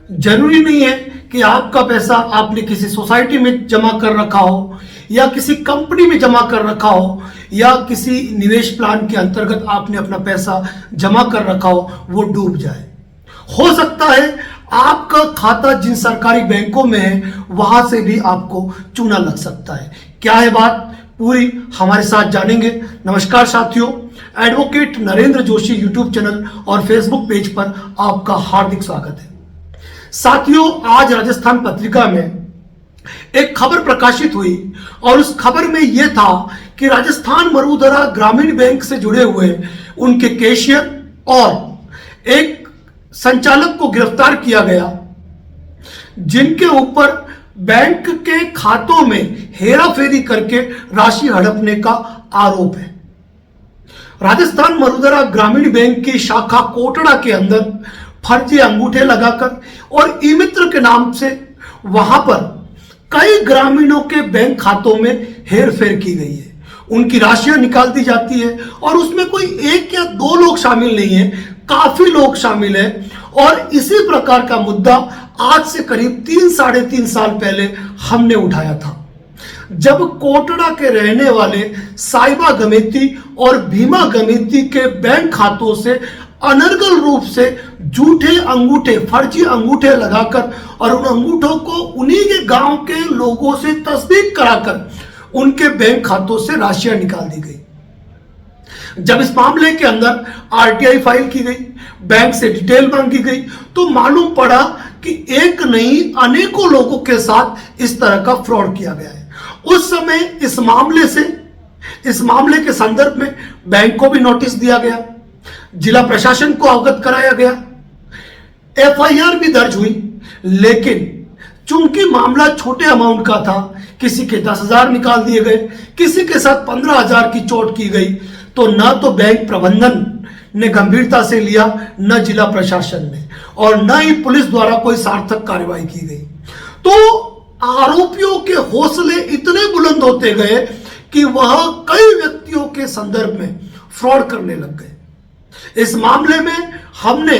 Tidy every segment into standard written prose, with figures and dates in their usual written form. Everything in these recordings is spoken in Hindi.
जरूरी नहीं है कि आपका पैसा आपने किसी सोसाइटी में जमा कर रखा हो या किसी कंपनी में जमा कर रखा हो या किसी निवेश प्लान के अंतर्गत आपने अपना पैसा जमा कर रखा हो वो डूब जाए। हो सकता है आपका खाता जिन सरकारी बैंकों में है वहां से भी आपको चूना लग सकता है। क्या है बात पूरी हमारे साथ जानेंगे। नमस्कार साथियों, advocate Narendra Joshi YouTube channel और फेसबुक पेज पर आपका हार्दिक स्वागत है। साथियों, आज राजस्थान पत्रिका में एक खबर प्रकाशित हुई और उस खबर में यह था कि राजस्थान मरुधरा ग्रामीण बैंक से जुड़े हुए उनके कैशियर और एक संचालक को गिरफ्तार किया गया, जिनके ऊपर बैंक के खातों में हेराफेरी करके राशि हड़पने का आरोप है। राजस्थान मरुधरा ग्रामीण बैंक की शाखा कोटड़ा के अंदर फर्जी अंगूठे लगाकर और ई मित्र के नाम से वहां पर कई ग्रामीणों के बैंक खातों में हेरफेर की गई है। उनकी राशियां निकाल दी जाती है और उसमें कोई एक या दो लोग शामिल नहीं है, काफी लोग शामिल हैं। और इसी प्रकार का मुद्दा आज से करीब 3-3.5 साल पहले हमने उठाया था, जब कोटड़ा के रहने वाले साहिबा गमेती और भीमा गमेती के बैंक खातों से अनर्गल रूप से झूठे अंगूठे, फर्जी अंगूठे लगाकर और उन अंगूठों को उन्हीं के गांव के लोगों से तस्दीक कराकर उनके बैंक खातों से राशियां निकाल दी गई। जब इस मामले के अंदर आरटीआई फाइल की गई, बैंक से डिटेल मांगी गई, तो मालूम पड़ा कि एक नहीं अनेकों लोगों के साथ इस तरह का फ्रॉड किया गया है। उस समय इस मामले के संदर्भ में बैंक को भी नोटिस दिया गया, जिला प्रशासन को अवगत कराया गया, एफआईआर भी दर्ज हुई। लेकिन चूंकि मामला छोटे अमाउंट का था, किसी के 10,000 निकाल दिए गए, किसी के साथ 15,000 की चोट की गई, तो न तो बैंक प्रबंधन ने गंभीरता से लिया, न जिला प्रशासन ने, और न ही पुलिस द्वारा कोई सार्थक कार्रवाई की गई। तो आरोपियों के हौसले इतने बुलंद होते गए कि वह कई व्यक्तियों के संदर्भ में फ्रॉड करने लग गए। इस मामले में हमने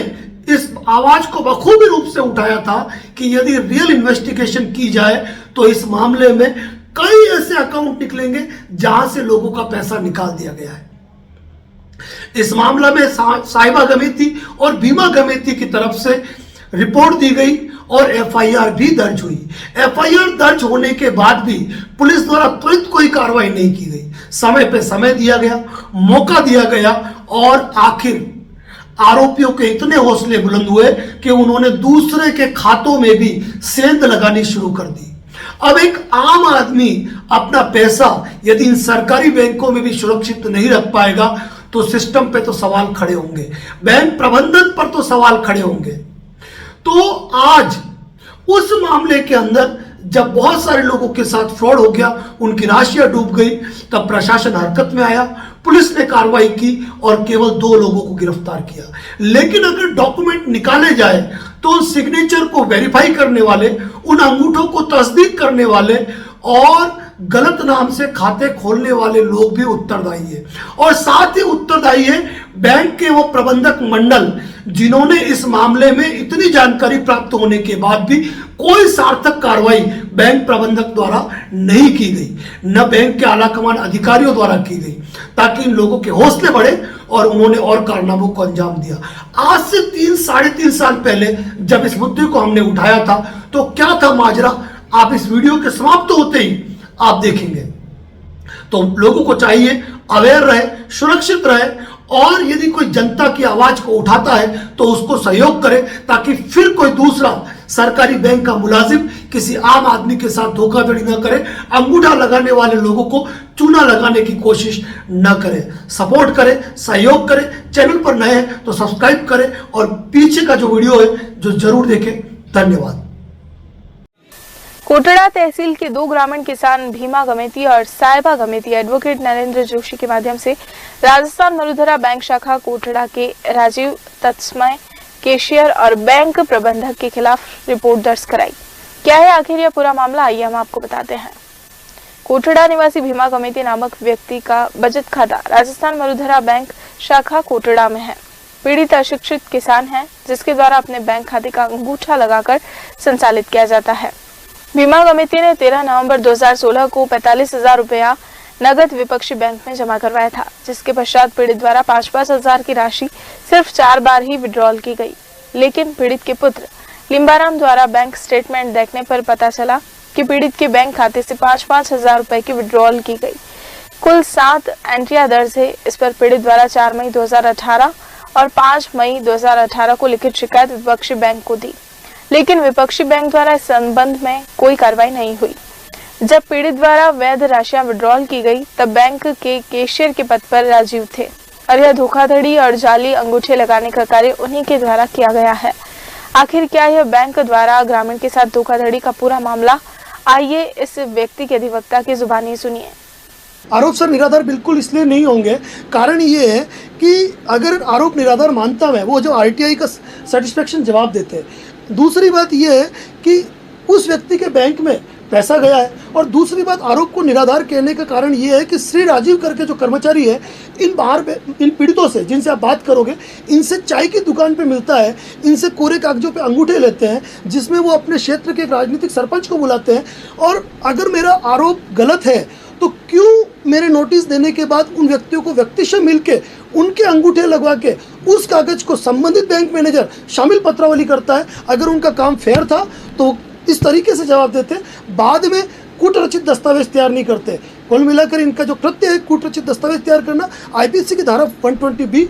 इस आवाज को बखूबी रूप से उठाया था कि यदि रियल इन्वेस्टिगेशन की जाए तो इस मामले में कई ऐसे अकाउंट निकलेंगे जहां से लोगों का पैसा निकाल दिया गया है। इस मामला में साहिबा गमेती और भीमा गमेती की तरफ से रिपोर्ट दी गई और एफआईआर भी दर्ज हुई। एफआईआर दर्ज होने के बाद भी पुलिस द्वारा त्वरित कोई कार्रवाई नहीं की गई। समय पे समय दिया गया, मौका दिया गया और आखिर आरोपियों के इतने हौसले बुलंद हुए कि उन्होंने दूसरे के खातों में भी सेंध लगानी शुरू कर दी। अब एक आम आदमी अपना पैसा यदि इन सरकारी बैंकों में भी सुरक्षित नहीं रख पाएगा तो सिस्टम पे तो सवाल खड़े होंगे, बैंक प्रबंधन पर तो सवाल खड़े होंगे। तो आज उस मामले के अंदर जब बहुत सारे लोगों के साथ फ्रॉड हो गया, उनकी राशियां डूब गई, तब प्रशासन हरकत में आया, पुलिस ने कार्रवाई की और केवल 2 लोगों को गिरफ्तार किया। लेकिन अगर डॉक्यूमेंट निकाले जाए तो उन सिग्नेचर को वेरीफाई करने वाले, उन अंगूठों को तस्दीक करने वाले और गलत नाम से खाते खोलने वाले लोग भी उत्तरदायी है। और साथ ही उत्तरदायी है बैंक के वो प्रबंधक मंडल जिन्होंने इस मामले में इतनी जानकारी प्राप्त होने के बाद भी कोई सार्थक कार्रवाई बैंक प्रबंधक द्वारा नहीं की गई, न बैंक के आलाकमान अधिकारियों द्वारा की गई, ताकि इन लोगों के हौसले बढ़े और उन्होंने और कारनामों को अंजाम दिया। आज से 3-3.5 साल पहले जब इस मुद्दे को हमने उठाया था तो क्या था माजरा, आप इस वीडियो के समाप्त होते ही आप देखेंगे। तो लोगों को चाहिए अवेयर रहे, सुरक्षित रहे और यदि कोई जनता की आवाज को उठाता है तो उसको सहयोग करे, ताकि फिर कोई दूसरा सरकारी बैंक का मुलाजिम किसी आम आदमी के साथ धोखाधड़ी न करे, अंगूठा लगाने वाले लोगों को चूना लगाने की कोशिश न करे। सपोर्ट करे, सहयोग करे, चैनल पर नए हैं तो सब्सक्राइब करें और पीछे का जो वीडियो है जो जरूर देखें। धन्यवाद। कोटड़ा तहसील के 2 ग्रामीण किसान भीमा गमेती और साहिबा गमेती एडवोकेट नरेंद्र जोशी के माध्यम से राजस्थान मरुधरा बैंक शाखा कोटड़ा के राजीव तत्समय कैशियर और बैंक प्रबंधक के खिलाफ रिपोर्ट दर्ज कराई। क्या है आखिर यह पूरा मामला, आइए हम आपको बताते हैं। कोटड़ा निवासी भीमा गमेती नामक व्यक्ति का बचत खाता राजस्थान मरुधरा बैंक शाखा कोटड़ा में है। पीड़ित अशिक्षित किसान है, जिसके द्वारा अपने बैंक खाते का अंगूठा लगाकर संचालित किया जाता है। बीमा समिति ने 13 नवंबर 2016 को 45,000 रुपया नगद विपक्षी बैंक में जमा करवाया था, जिसके पश्चात पीड़ित द्वारा 5-5 हजार की राशि सिर्फ 4 बार ही विड्रॉल की गई। लेकिन पीड़ित के पुत्र लिम्बाराम द्वारा बैंक स्टेटमेंट देखने पर पता चला कि पीड़ित के बैंक खाते से 5-5 हजार रुपए की विड्रॉल की गई। कुल 7 एंट्रियां दर्ज है। इस पर पीड़ित द्वारा 4 मई 2018 और 5 मई 2018 को लिखित शिकायत विपक्षी बैंक को दी, लेकिन विपक्षी बैंक द्वारा इस संबंध में कोई कार्रवाई नहीं हुई। जब पीड़ित द्वारा वैध राशियां विड्रॉल की गई, तब बैंक के कैशियर के पद पर राजीव थे और यह धोखाधड़ी और जाली अंगूठे लगाने का कार्य उन्हीं के द्वारा किया गया है। आखिर क्या यह बैंक द्वारा ग्रामीण के साथ धोखाधड़ी का पूरा मामला? आइए इस व्यक्ति के अधिवक्ता की जुबानी सुनिए। आरोप सर निराधार बिल्कुल इसलिए नहीं होंगे, कारण ये है कि अगर आरोप निराधार मानता है वो जो आरटीआई का सेटिस्फेक्शन जवाब देते हैं। दूसरी बात ये है कि उस व्यक्ति के बैंक में पैसा गया है, और दूसरी बात आरोप को निराधार कहने का कारण ये है कि श्री राजीव करके जो कर्मचारी है, इन पीड़ितों से जिनसे आप बात करोगे, इनसे चाय की दुकान पे मिलता है, इनसे कोरे कागजों पे अंगूठे लेते हैं, जिसमें वो अपने क्षेत्र के एक राजनीतिक सरपंच को बुलाते हैं। और अगर मेरा आरोप गलत है तो क्यों मेरे नोटिस देने के बाद उन व्यक्तियों को व्यक्तिशः मिलके उनके अंगूठे लगवा के उस कागज को संबंधित बैंक मैनेजर शामिल पत्रावली करता है? अगर उनका काम फेयर था तो इस तरीके से जवाब देते, बाद में कूटरचित दस्तावेज तैयार नहीं करते। कुल मिलाकर इनका जो कृत्य है कूटरचित दस्तावेज तैयार करना, आईपीसी की धारा 120B,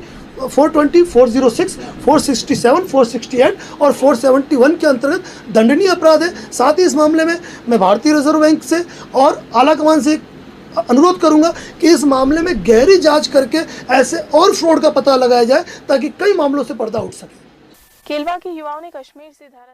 420, 406, 467, 468 और 471 के अंतर्गत दंडनीय अपराध है। साथ ही इस मामले में मैं भारतीय रिजर्व बैंक से और आला कमान से अनुरोध करूंगा कि इस मामले में गहरी जांच करके ऐसे और फ्रॉड का पता लगाया जाए, ताकि कई मामलों से पर्दा उठ सके। केलवा के युवाओं ने कश्मीर से धारा